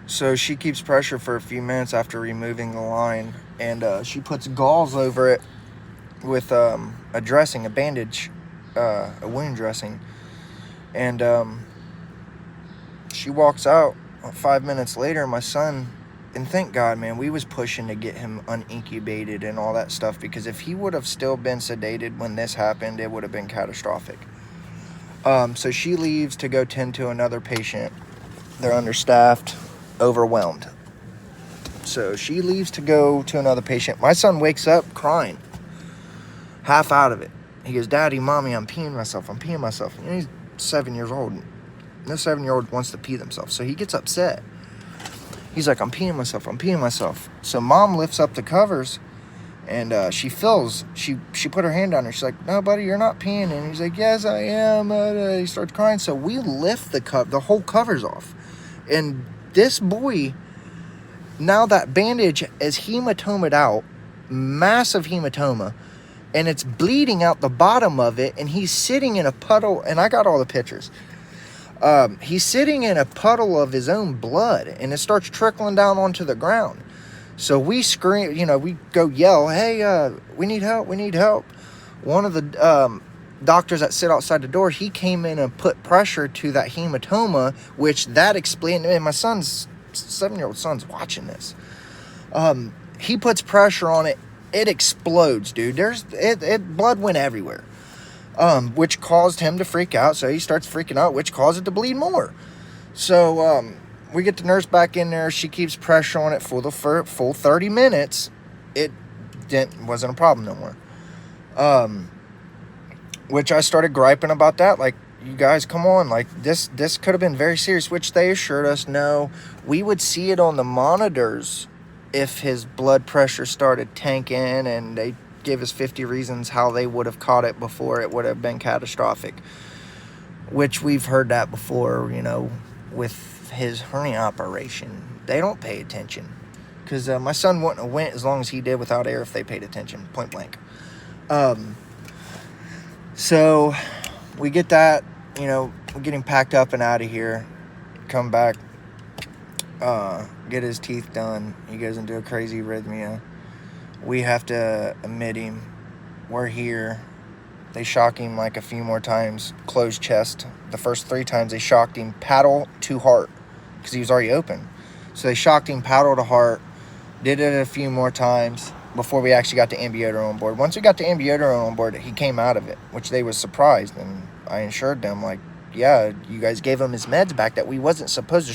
So she keeps pressure for a few minutes after removing the line, and she puts gauze over it with a dressing, a bandage, a wound dressing. And she walks out 5 minutes later. My son, and thank God, man, we was pushing to get him unincubated and all that stuff, because if he would have still been sedated when this happened, it would have been catastrophic. So she leaves to go tend to another patient. They're understaffed, overwhelmed. So she leaves to go to another patient. My son wakes up crying, half out of it. He goes, "Daddy, Mommy, I'm peeing myself. And he's 7 years old. No 7-year-old wants to pee themselves. So he gets upset. He's like, I'm peeing myself. So Mom lifts up the covers, and she put her hand down there. She's like, "No, buddy, you're not peeing." And he's like, "Yes, I am." He starts crying. So we lift the whole covers off. And this boy, now that bandage is hematomaed out, massive hematoma, and it's bleeding out the bottom of it, and he's sitting in a puddle, and I got all the pictures. He's sitting in a puddle of his own blood, and it starts trickling down onto the ground. So we scream, we go yell, "Hey, we need help. One of the doctors that sit outside the door, he came in and put pressure to that hematoma, which that explained, and my 7-year-old son's watching this. He puts pressure on it. It explodes, dude. Blood went everywhere, which caused him to freak out. So he starts freaking out, which caused it to bleed more. So we get the nurse back in there. She keeps pressure on it for the full 30 minutes. It wasn't a problem no more. Which I started griping about that. Like, you guys, come on. Like, this could have been very serious, which they assured us, no. We would see it on the monitors if his blood pressure started tanking, and they gave us 50 reasons how they would have caught it before it would have been catastrophic, which we've heard that before, with his hernia operation. They don't pay attention, because my son wouldn't have went as long as he did without air if they paid attention, point blank. So we get that, we're getting packed up and out of here, come back, get his teeth done. He goes into a crazy arrhythmia. We have to admit him. We're here. They shock him like a few more times. Closed chest. The first 3 times they shocked him paddle to heart, because he was already open. So they shocked him paddle to heart. Did it a few more times before we actually got the amiodarone on board. Once we got the amiodarone on board, he came out of it, which they was surprised. And I assured them, like, yeah, you guys gave him his meds back that we wasn't supposed to